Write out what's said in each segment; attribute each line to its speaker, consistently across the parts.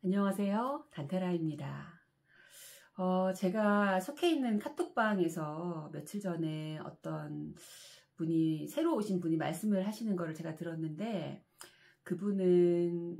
Speaker 1: 안녕하세요. 단테라입니다. 제가 속해 있는 카톡방에서 며칠 전에 어떤 분이, 새로 오신 분이 말씀을 하시는 거를 제가 들었는데, 그분은,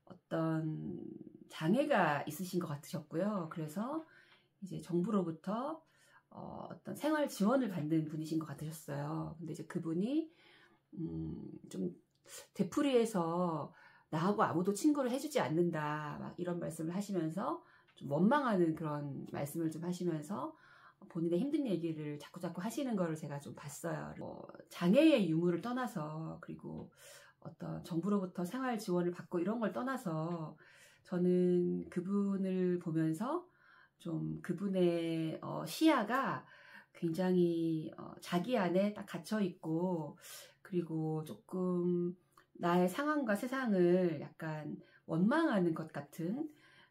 Speaker 1: 어떤 장애가 있으신 것 같으셨고요. 그래서 이제 정부로부터 어떤 생활 지원을 받는 분이신 것 같으셨어요. 근데 이제 그분이, 좀 되풀이해서 나하고 아무도 친구를 해주지 않는다, 막 이런 말씀을 하시면서 좀 원망하는 그런 말씀을 좀 하시면서 본인의 힘든 얘기를 자꾸자꾸 하시는 거를 제가 좀 봤어요. 장애의 유무를 떠나서, 그리고 어떤 정부로부터 생활 지원을 받고 이런 걸 떠나서 저는 그분을 보면서 좀 그분의 시야가 굉장히 자기 안에 딱 갇혀 있고, 그리고 조금 나의 상황과 세상을 약간 원망하는 것 같은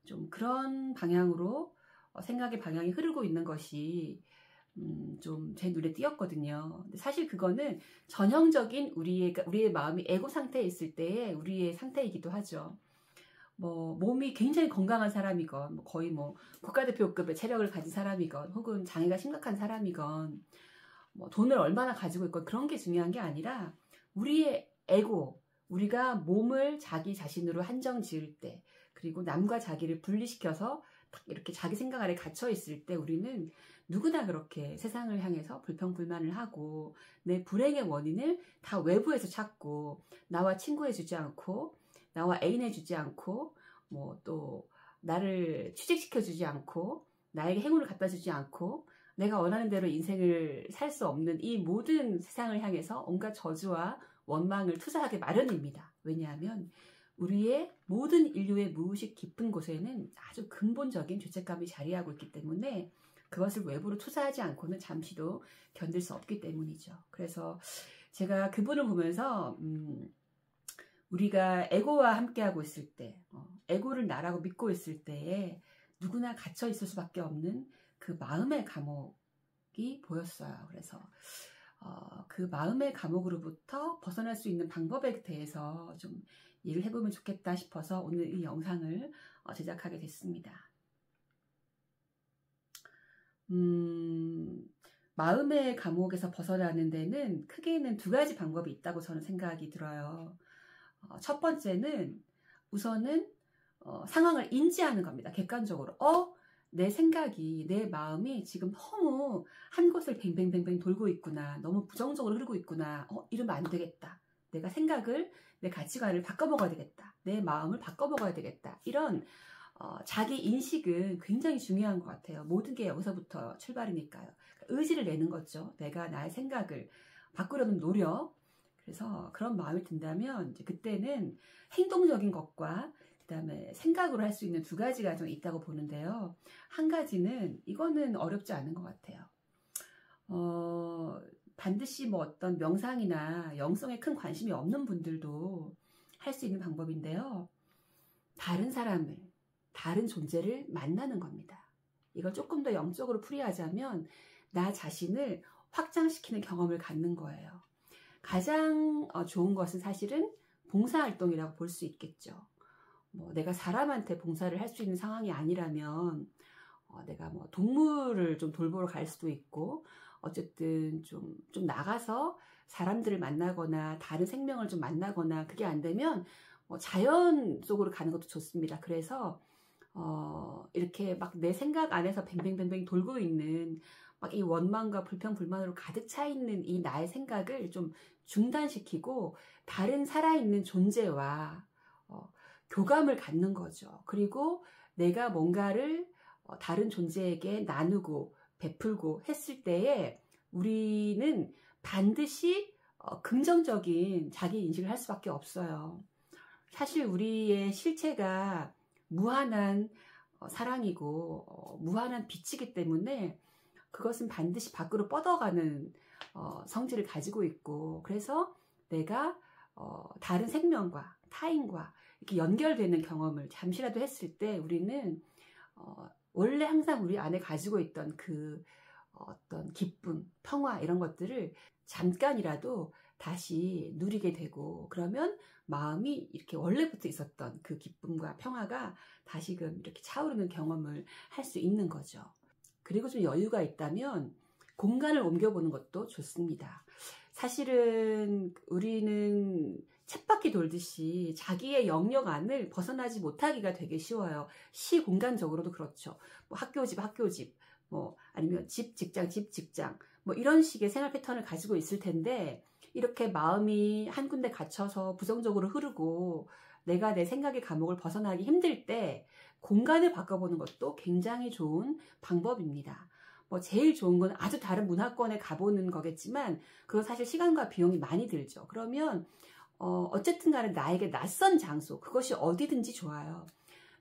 Speaker 1: 좀 그런 방향으로 생각의 방향이 흐르고 있는 것이 좀 제 눈에 띄었거든요. 근데 사실 그거는 전형적인 우리의 마음이 에고 상태에 있을 때의 우리의 상태이기도 하죠. 몸이 굉장히 건강한 사람이건, 거의 국가대표급의 체력을 가진 사람이건, 혹은 장애가 심각한 사람이건, 돈을 얼마나 가지고 있건 그런 게 중요한 게 아니라 우리의 에고, 우리가 몸을 자기 자신으로 한정 지을 때, 그리고 남과 자기를 분리시켜서 딱 이렇게 자기 생각 안에 갇혀 있을 때 우리는 누구나 그렇게 세상을 향해서 불평불만을 하고 내 불행의 원인을 다 외부에서 찾고, 나와 친구해주지 않고, 나와 애인해주지 않고, 또 나를 취직시켜주지 않고, 나에게 행운을 갖다주지 않고, 내가 원하는 대로 인생을 살 수 없는 이 모든 세상을 향해서 온갖 저주와 원망을 투사하게 마련입니다. 왜냐하면 우리의 모든 인류의 무의식 깊은 곳에는 아주 근본적인 죄책감이 자리하고 있기 때문에 그것을 외부로 투사하지 않고는 잠시도 견딜 수 없기 때문이죠. 그래서 제가 그분을 보면서 우리가 에고와 함께하고 있을 때, 에고를 나라고 믿고 있을 때에 누구나 갇혀 있을 수밖에 없는 그 마음의 감옥이 보였어요. 그래서 그 마음의 감옥으로부터 벗어날 수 있는 방법에 대해서 좀 얘기를 해보면 좋겠다 싶어서 오늘 이 영상을 제작하게 됐습니다. 마음의 감옥에서 벗어나는 데는 크게는 두 가지 방법이 있다고 저는 생각이 들어요. 첫 번째는 우선은 상황을 인지하는 겁니다. 객관적으로. 내 생각이, 내 마음이 지금 너무 한 곳을 뱅뱅뱅뱅 돌고 있구나. 너무 부정적으로 흐르고 있구나. 이러면 안 되겠다. 내가 생각을, 내 가치관을 바꿔먹어야 되겠다. 내 마음을 바꿔먹어야 되겠다. 이런 자기 인식은 굉장히 중요한 것 같아요. 모든 게 여기서부터 출발이니까요. 의지를 내는 거죠. 내가 나의 생각을 바꾸려는 노력. 그래서 그런 마음이 든다면 이제 그때는 행동적인 것과 그다음에 생각으로 할 수 있는 두 가지가 좀 있다고 보는데요. 한 가지는 이거는 어렵지 않은 것 같아요. 반드시 어떤 명상이나 영성에 큰 관심이 없는 분들도 할 수 있는 방법인데요. 다른 사람을, 다른 존재를 만나는 겁니다. 이걸 조금 더 영적으로 풀이하자면 나 자신을 확장시키는 경험을 갖는 거예요. 가장 좋은 것은 사실은 봉사활동이라고 볼 수 있겠죠. 내가 사람한테 봉사를 할 수 있는 상황이 아니라면 내가 동물을 좀 돌보러 갈 수도 있고, 어쨌든 좀 나가서 사람들을 만나거나 다른 생명을 좀 만나거나, 그게 안 되면 자연 속으로 가는 것도 좋습니다. 그래서 이렇게 막 내 생각 안에서 뱅뱅뱅뱅 돌고 있는 막 이 원망과 불평불만으로 가득 차 있는 이 나의 생각을 좀 중단시키고 다른 살아있는 존재와 교감을 갖는 거죠. 그리고 내가 뭔가를 다른 존재에게 나누고 베풀고 했을 때에 우리는 반드시 긍정적인 자기 인식을 할 수밖에 없어요. 사실 우리의 실체가 무한한 사랑이고 무한한 빛이기 때문에 그것은 반드시 밖으로 뻗어가는 성질을 가지고 있고, 그래서 내가 다른 생명과 타인과 이렇게 연결되는 경험을 잠시라도 했을 때 우리는 원래 항상 우리 안에 가지고 있던 그 어떤 기쁨, 평화 이런 것들을 잠깐이라도 다시 누리게 되고, 그러면 마음이 이렇게 원래부터 있었던 그 기쁨과 평화가 다시금 이렇게 차오르는 경험을 할 수 있는 거죠. 그리고 좀 여유가 있다면 공간을 옮겨보는 것도 좋습니다. 사실은 우리는 쳇바퀴 돌듯이 자기의 영역 안을 벗어나지 못하기가 되게 쉬워요. 시공간적으로도 그렇죠. 뭐 학교 집, 뭐 아니면 집 직장, 뭐 이런 식의 생활 패턴을 가지고 있을 텐데, 이렇게 마음이 한 군데 갇혀서 부정적으로 흐르고 내가 내 생각의 감옥을 벗어나기 힘들 때 공간을 바꿔보는 것도 굉장히 좋은 방법입니다. 뭐 제일 좋은 건 아주 다른 문화권에 가보는 거겠지만, 그거 사실 시간과 비용이 많이 들죠. 그러면 어쨌든 간에 나에게 낯선 장소, 그것이 어디든지 좋아요.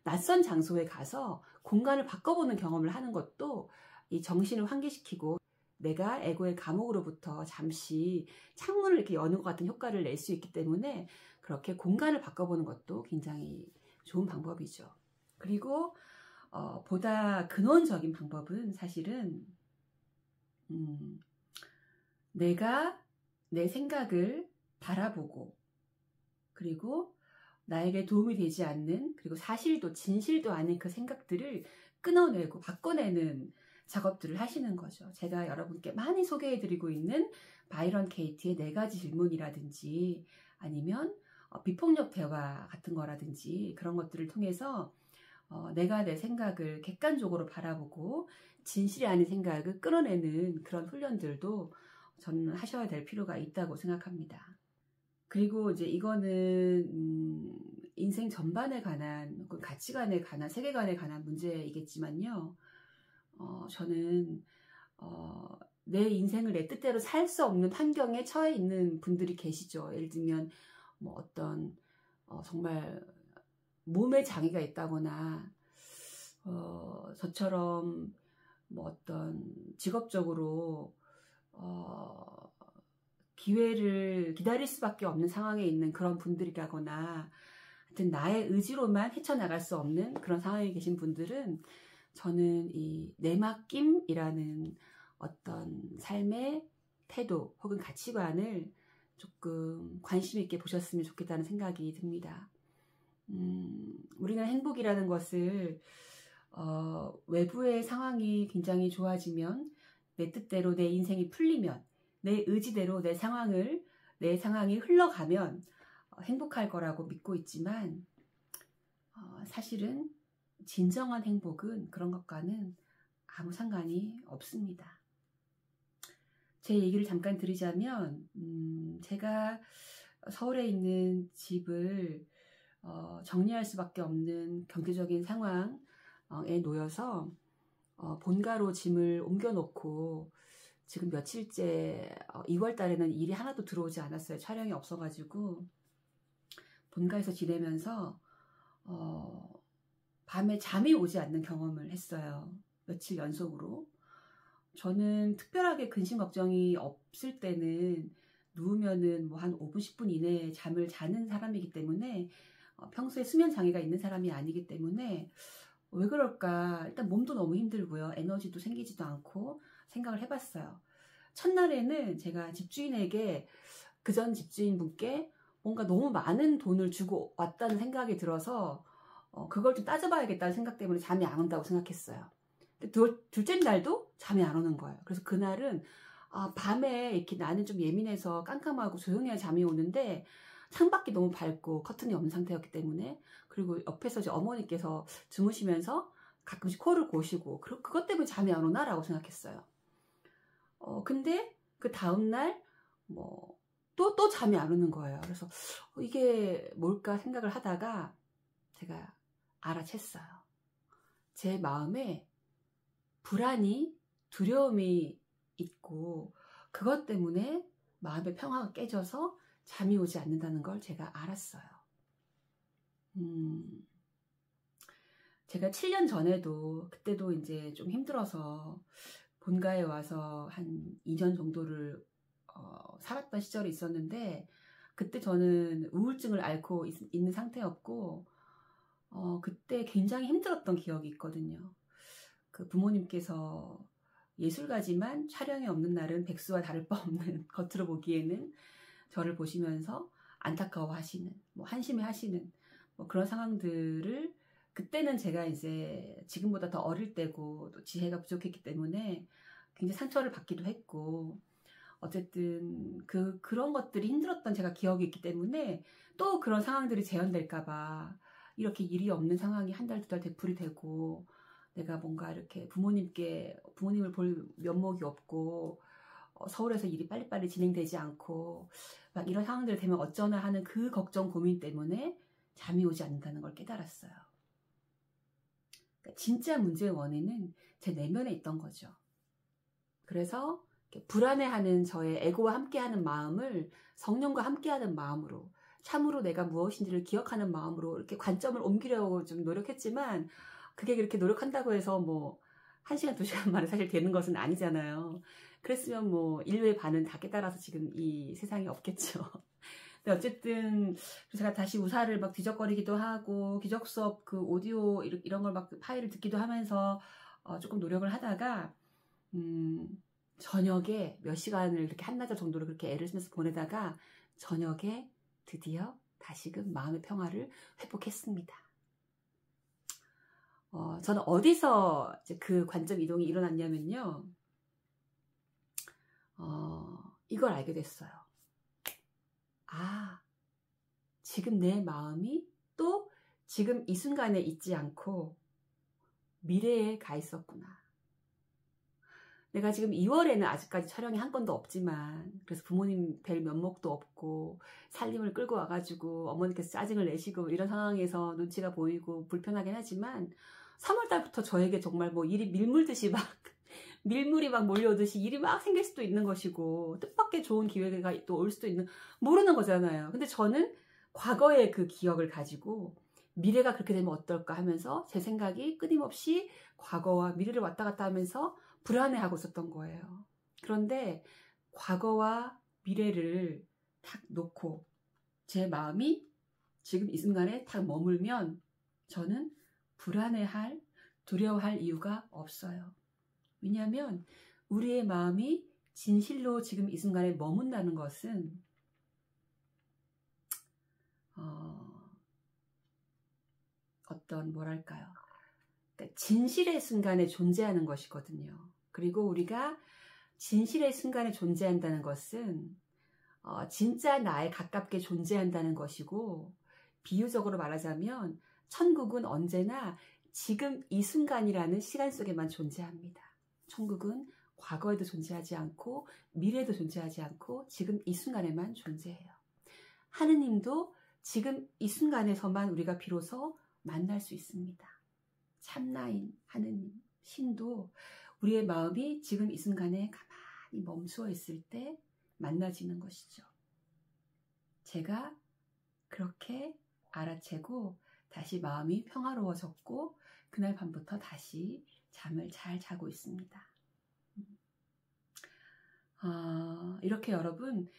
Speaker 1: 낯선 장소에 가서 공간을 바꿔보는 경험을 하는 것도 이 정신을 환기시키고 내가 에고의 감옥으로부터 잠시 창문을 이렇게 여는 것 같은 효과를 낼 수 있기 때문에, 그렇게 공간을 바꿔보는 것도 굉장히 좋은 방법이죠. 그리고 보다 근원적인 방법은 사실은 내가 내 생각을 바라보고, 그리고 나에게 도움이 되지 않는, 그리고 사실도 진실도 아닌 그 생각들을 끊어내고 바꿔내는 작업들을 하시는 거죠. 제가 여러분께 많이 소개해드리고 있는 바이런 케이티의 4가지 질문이라든지, 아니면 비폭력 대화 같은 거라든지, 그런 것들을 통해서 내가 내 생각을 객관적으로 바라보고 진실이 아닌 생각을 끌어내는 그런 훈련들도 저는 하셔야 될 필요가 있다고 생각합니다. 그리고 이제 이거는 인생 전반에 관한, 가치관에 관한, 세계관에 관한 문제이겠지만요. 저는 내 인생을 내 뜻대로 살 수 없는 환경에 처해 있는 분들이 계시죠. 예를 들면 뭐 어떤 정말 몸에 장애가 있다거나, 저처럼 뭐 어떤 직업적으로 기회를 기다릴 수밖에 없는 상황에 있는 그런 분들이라거나, 하여튼 나의 의지로만 헤쳐나갈 수 없는 그런 상황에 계신 분들은, 저는 이 내맡김이라는 어떤 삶의 태도 혹은 가치관을 조금 관심 있게 보셨으면 좋겠다는 생각이 듭니다. 우리는 행복이라는 것을 외부의 상황이 굉장히 좋아지면, 내 뜻대로 내 인생이 풀리면, 내 의지대로 내 상황이 흘러가면 행복할 거라고 믿고 있지만, 사실은 진정한 행복은 그런 것과는 아무 상관이 없습니다. 제 얘기를 잠깐 드리자면, 제가 서울에 있는 집을 정리할 수밖에 없는 경제적인 상황에 놓여서 본가로 짐을 옮겨놓고 지금 며칠째, 2월 달에는 일이 하나도 들어오지 않았어요. 촬영이 없어가지고 본가에서 지내면서 밤에 잠이 오지 않는 경험을 했어요. 며칠 연속으로. 저는 특별하게 근심 걱정이 없을 때는 누우면은 뭐 한 5분, 10분 이내에 잠을 자는 사람이기 때문에, 평소에 수면 장애가 있는 사람이 아니기 때문에 왜 그럴까? 일단 몸도 너무 힘들고요. 에너지도 생기지도 않고 생각을 해봤어요. 첫날에는 제가 집주인에게, 그전 집주인분께 뭔가 너무 많은 돈을 주고 왔다는 생각이 들어서 그걸 좀 따져봐야겠다는 생각 때문에 잠이 안 온다고 생각했어요. 둘째 날도 잠이 안 오는 거예요. 그래서 그날은 밤에 이렇게 나는 좀 예민해서 깜깜하고 조용해야 잠이 오는데, 창밖이 너무 밝고 커튼이 없는 상태였기 때문에, 그리고 옆에서 이제 어머니께서 주무시면서 가끔씩 코를 고시고, 그것 때문에 잠이 안 오나라고 생각했어요. 근데 그 다음날 또 잠이 안 오는 거예요. 그래서 이게 뭘까 생각을 하다가 제가 알아챘어요. 제 마음에 불안이, 두려움이 있고, 그것 때문에 마음의 평화가 깨져서 잠이 오지 않는다는 걸 제가 알았어요. 제가 7년 전에도, 그때도 이제 좀 힘들어서 본가에 와서 한 2년 정도를 살았던 시절이 있었는데, 그때 저는 우울증을 앓고 있는 상태였고, 그때 굉장히 힘들었던 기억이 있거든요. 그 부모님께서 예술가지만 촬영이 없는 날은 백수와 다를 바 없는, 겉으로 보기에는 저를 보시면서 안타까워하시는, 뭐 한심해하시는 뭐 그런 상황들을 그때는 제가 이제 지금보다 더 어릴 때고 또 지혜가 부족했기 때문에 굉장히 상처를 받기도 했고 어쨌든 그런 것들이 힘들었던 제가 기억이 있기 때문에 또 그런 상황들이 재현될까봐 이렇게 일이 없는 상황이 한 달, 두 달 되풀이 되고 내가 뭔가 이렇게 부모님을 볼 면목이 없고 서울에서 일이 빨리빨리 진행되지 않고 막 이런 상황들 되면 어쩌나 하는 그 걱정 고민 때문에 잠이 오지 않는다는 걸 깨달았어요. 그러니까 진짜 문제의 원인은 제 내면에 있던 거죠. 그래서 불안해하는 저의 에고와 함께하는 마음을 성령과 함께하는 마음으로 참으로 내가 무엇인지를 기억하는 마음으로 이렇게 관점을 옮기려고 좀 노력했지만 그게 그렇게 노력한다고 해서 뭐 1시간, 2시간 만에 사실 되는 것은 아니잖아요. 그랬으면 뭐 인류의 반은 다 깨달아서 지금 이 세상에 없겠죠. 근데 어쨌든 제가 다시 우사를 막 뒤적거리기도 하고 기적 수업 그 오디오 이런 걸 막 파일을 듣기도 하면서 조금 노력을 하다가 저녁에 몇 시간을 이렇게 한나절 정도로 그렇게 애를 쓰면서 보내다가 저녁에 드디어 다시금 마음의 평화를 회복했습니다. 저는 어디서 이제 그 관점 이동이 일어났냐면요. 이걸 알게 됐어요. 아, 지금 내 마음이 또 지금 이 순간에 있지 않고 미래에 가 있었구나. 내가 지금 2월에는 아직까지 촬영이 한 건도 없지만 그래서 부모님 뵐 면목도 없고 살림을 끌고 와가지고 어머니께서 짜증을 내시고 이런 상황에서 눈치가 보이고 불편하긴 하지만 3월달부터 저에게 정말 뭐 일이 밀물듯이 막 밀물이 막 몰려오듯이 일이 막 생길 수도 있는 것이고 뜻밖의 좋은 기회가 또 올 수도 있는 모르는 거잖아요. 근데 저는 과거의 그 기억을 가지고 미래가 그렇게 되면 어떨까 하면서 제 생각이 끊임없이 과거와 미래를 왔다 갔다 하면서 불안해하고 있었던 거예요. 그런데 과거와 미래를 탁 놓고 제 마음이 지금 이 순간에 탁 머물면 저는 불안해할, 두려워할 이유가 없어요. 왜냐하면 우리의 마음이 진실로 지금 이 순간에 머문다는 것은 어떤 뭐랄까요? 그러니까 진실의 순간에 존재하는 것이거든요. 그리고 우리가 진실의 순간에 존재한다는 것은 진짜 나에 가깝게 존재한다는 것이고 비유적으로 말하자면 천국은 언제나 지금 이 순간이라는 시간 속에만 존재합니다. 천국은 과거에도 존재하지 않고 미래에도 존재하지 않고 지금 이 순간에만 존재해요. 하느님도 지금 이 순간에서만 우리가 비로소 만날 수 있습니다. 참나인 하느님, 신도 우리의 마음이 지금 이 순간에 가만히 멈추어 있을 때 만나지는 것이죠. 제가 그렇게 알아채고 다시 마음이 평화로워졌고 그날 밤부터 다시 잠을 잘 자고 있습니다. 이렇게 여러분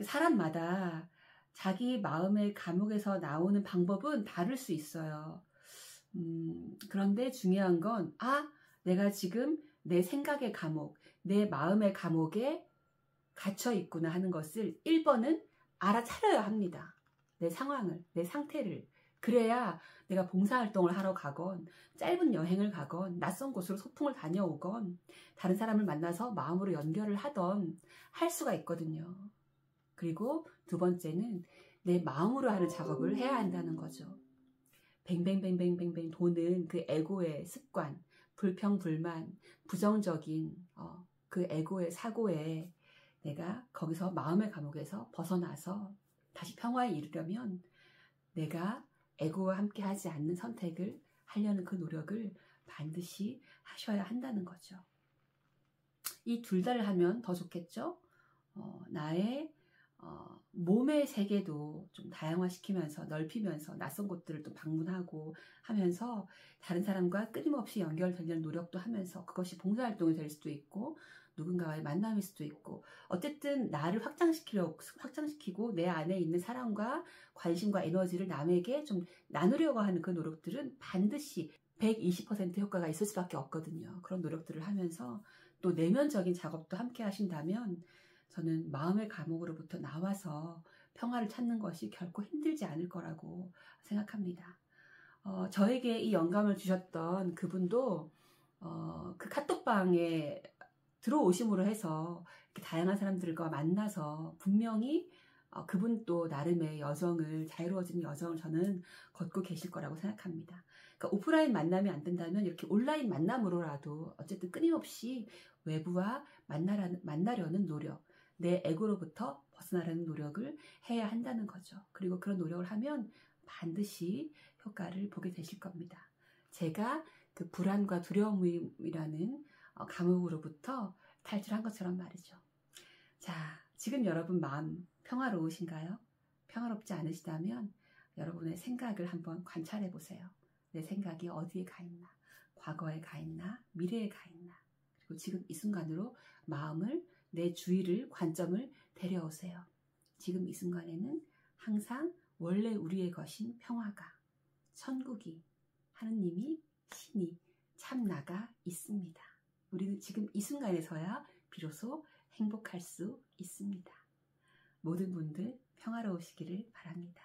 Speaker 1: 사람마다 자기 마음의 감옥에서 나오는 방법은 다를 수 있어요. 그런데 중요한 건 내가 지금 내 생각의 감옥, 내 마음의 감옥에 갇혀 있구나 하는 것을 1번은 알아차려야 합니다. 내 상황을, 내 상태를. 그래야 내가 봉사활동을 하러 가건 짧은 여행을 가건 낯선 곳으로 소풍을 다녀오건 다른 사람을 만나서 마음으로 연결을 하던 할 수가 있거든요. 그리고 2번째는 내 마음으로 하는 작업을 해야 한다는 거죠. 뱅뱅뱅뱅뱅뱅 도는 그 에고의 습관, 불평불만, 부정적인 그 에고의 사고에 내가 거기서 마음의 감옥에서 벗어나서 다시 평화에 이르려면 내가 에고와 함께 하지 않는 선택을 하려는 그 노력을 반드시 하셔야 한다는 거죠. 이 둘 다를 하면 더 좋겠죠? 나의 몸의 세계도 좀 다양화시키면서 넓히면서 낯선 곳들을 또 방문하고 하면서 다른 사람과 끊임없이 연결되려는 노력도 하면서 그것이 봉사활동이 될 수도 있고 누군가와의 만남일 수도 있고 어쨌든 나를 확장시키고 내 안에 있는 사랑과 관심과 에너지를 남에게 좀 나누려고 하는 그 노력들은 반드시 120% 효과가 있을 수밖에 없거든요. 그런 노력들을 하면서 또 내면적인 작업도 함께 하신다면 저는 마음의 감옥으로부터 나와서 평화를 찾는 것이 결코 힘들지 않을 거라고 생각합니다. 저에게 이 영감을 주셨던 그분도 그 카톡방에 들어오심으로 해서 이렇게 다양한 사람들과 만나서 분명히 그분도 나름의 여정을, 자유로워지는 여정을 저는 걷고 계실 거라고 생각합니다. 그러니까 오프라인 만남이 안 된다면 이렇게 온라인 만남으로라도 어쨌든 끊임없이 외부와 만나려는 노력, 내 에고로부터 벗어나려는 노력을 해야 한다는 거죠. 그리고 그런 노력을 하면 반드시 효과를 보게 되실 겁니다. 제가 그 불안과 두려움이라는 감옥으로부터 탈출한 것처럼 말이죠. 자, 지금 여러분 마음 평화로우신가요? 평화롭지 않으시다면 여러분의 생각을 한번 관찰해 보세요. 내 생각이 어디에 가 있나? 과거에 가 있나? 미래에 가 있나? 그리고 지금 이 순간으로 마음을, 내 주의를, 관점을 데려오세요. 지금 이 순간에는 항상 원래 우리의 것인 평화가, 천국이, 하느님이, 신이 참나가 있습니다. 우리는 지금 이 순간에서야 비로소 행복할 수 있습니다. 모든 분들 평화로우시기를 바랍니다.